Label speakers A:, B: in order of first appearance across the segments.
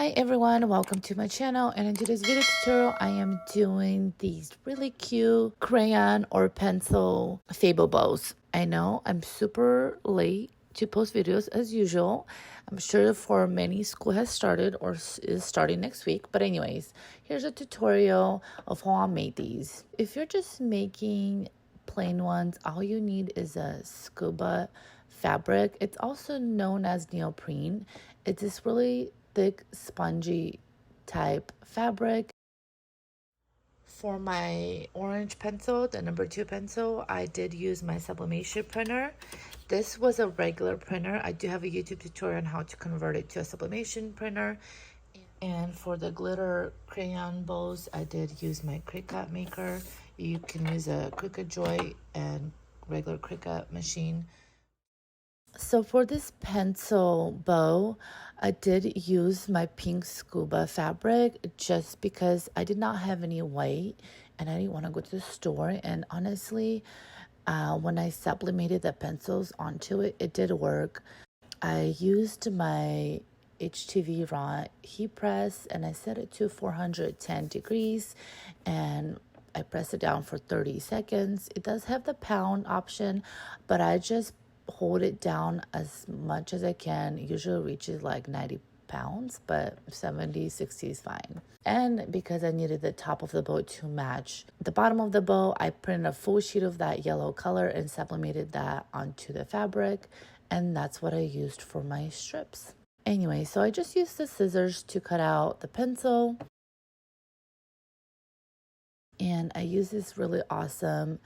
A: Hi everyone, welcome to my channel, and in today's video tutorial I am doing these really cute crayon or pencil fable bows. I know I'm super late to post videos as usual. I'm sure for many school has started or is starting next week, but anyways, here's a tutorial of how I made these. If you're just making plain ones, all you need is a scuba fabric. It's also known as neoprene. It's this really thick, spongy type fabric. For my orange pencil, the number 2 pencil, I did use my sublimation printer. This was a regular printer. I do have a YouTube tutorial on how to convert it to a sublimation printer. And for the glitter crayon bows, I did use my Cricut maker. You can use a Cricut Joy and regular Cricut machine. So for this pencil bow, I did use my pink scuba fabric just because I did not have any white and I didn't want to go to the store. And honestly, when I sublimated the pencils onto it, it did work. I used my HTV raw heat press and I set it to 410 degrees and I press it down for 30 seconds. It does have the pound option, but I just hold it down as much as I can. Usually reaches like 90 pounds, but 70, 60 is fine. And because I needed the top of the bow to match the bottom of the bow, I printed a full sheet of that yellow color and sublimated that onto the fabric, and that's what I used for my strips. Anyway, so I just used the scissors to cut out the pencil, and I use this really awesome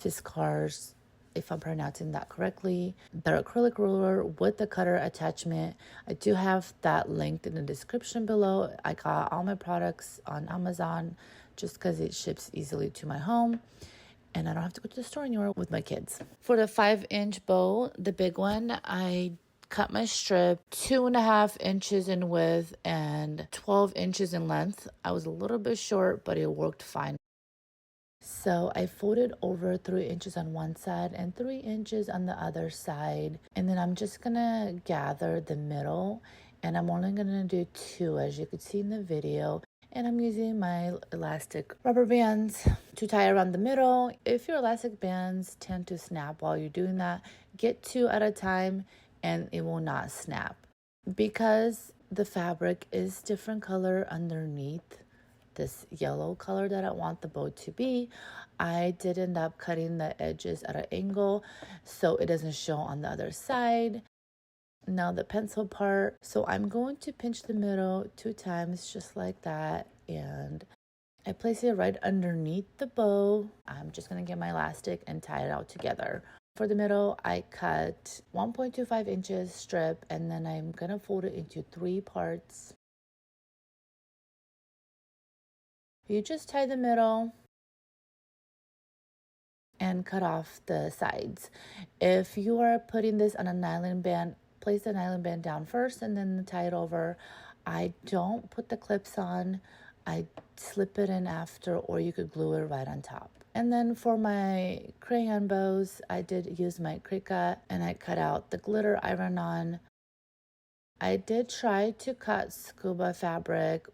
A: Fiskars, if I'm pronouncing that correctly, the acrylic ruler with the cutter attachment. I do have that linked in the description below. I got all my products on Amazon just because it ships easily to my home and I don't have to go to the store anymore with my kids. For the 5-inch bow, the big one, I cut my strip 2.5 inches in width and 12 inches in length. I was a little bit short, but it worked fine. So I folded over 3 inches on one side and 3 inches on the other side. And then I'm just gonna gather the middle, and I'm only gonna do 2 as you could see in the video. And I'm using my elastic rubber bands to tie around the middle. If your elastic bands tend to snap while you're doing that, get 2 at a time and it will not snap. Because the fabric is different color underneath this yellow color that I want the bow to be, I did end up cutting the edges at an angle so it doesn't show on the other side. Now the pencil part, so I'm going to pinch the middle 2 times just like that, and I place it right underneath the bow. I'm just going to get my elastic and tie it all together. For the middle, I cut 1.25 inches strip, and then I'm going to fold it into 3 parts. You just tie the middle and cut off the sides. If you are putting this on a nylon band, place the nylon band down first and then tie it over. I don't put the clips on. I slip it in after, or you could glue it right on top. And then for my crayon bows, I did use my Cricut and I cut out the glitter iron-on. I did try to cut scuba fabric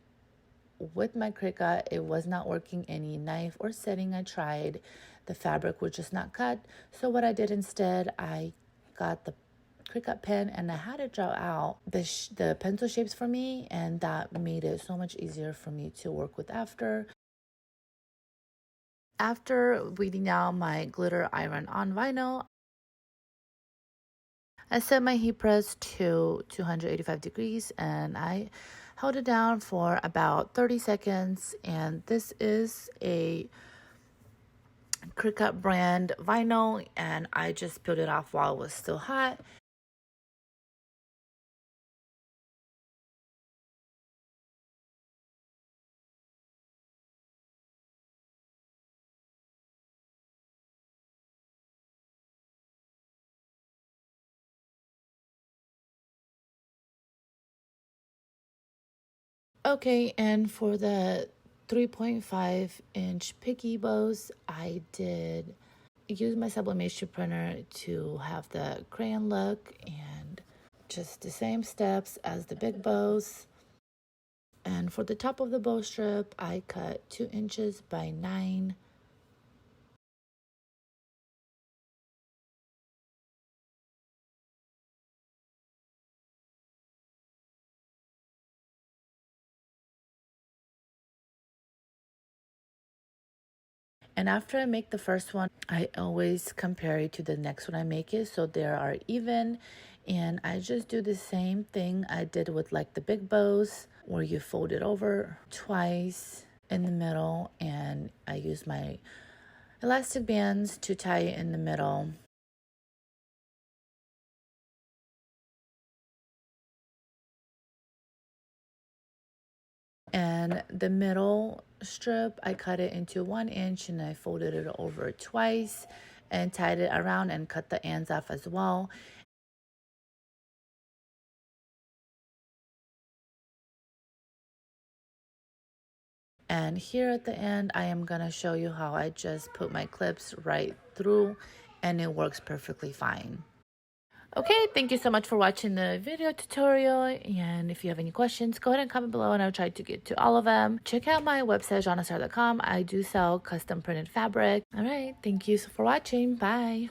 A: with my Cricut. It was not working. Any knife or setting I tried, the fabric would just not cut. So what I did instead, I got the Cricut pen and I had it draw out the pencil shapes for me, and that made it so much easier for me to work with after. After weeding out my glitter iron-on vinyl, I set my heat press to 285 degrees and I held it down for about 30 seconds. And this is a Cricut brand vinyl, and I just peeled it off while it was still hot. Okay, and for the 3.5-inch picky bows, I did use my sublimation printer to have the crayon look, and just the same steps as the big bows. And for the top of the bow strip, I cut 2 inches by 9. And after I make the first one, I always compare it to the next one I make it so they are even. And I just do the same thing I did with like the big bows, where you fold it over twice in the middle, and I use my elastic bands to tie it in the middle. And the middle strip, I cut it into 1 inch and I folded it over twice and tied it around and cut the ends off as well. And here at the end, I am gonna show you how I just put my clips right through and it works perfectly fine. Okay, thank you so much for watching the video tutorial. And if you have any questions, go ahead and comment below and I'll try to get to all of them. Check out my website, Zhannastar.com. I do sell custom printed fabric. All right, thank you for watching. Bye.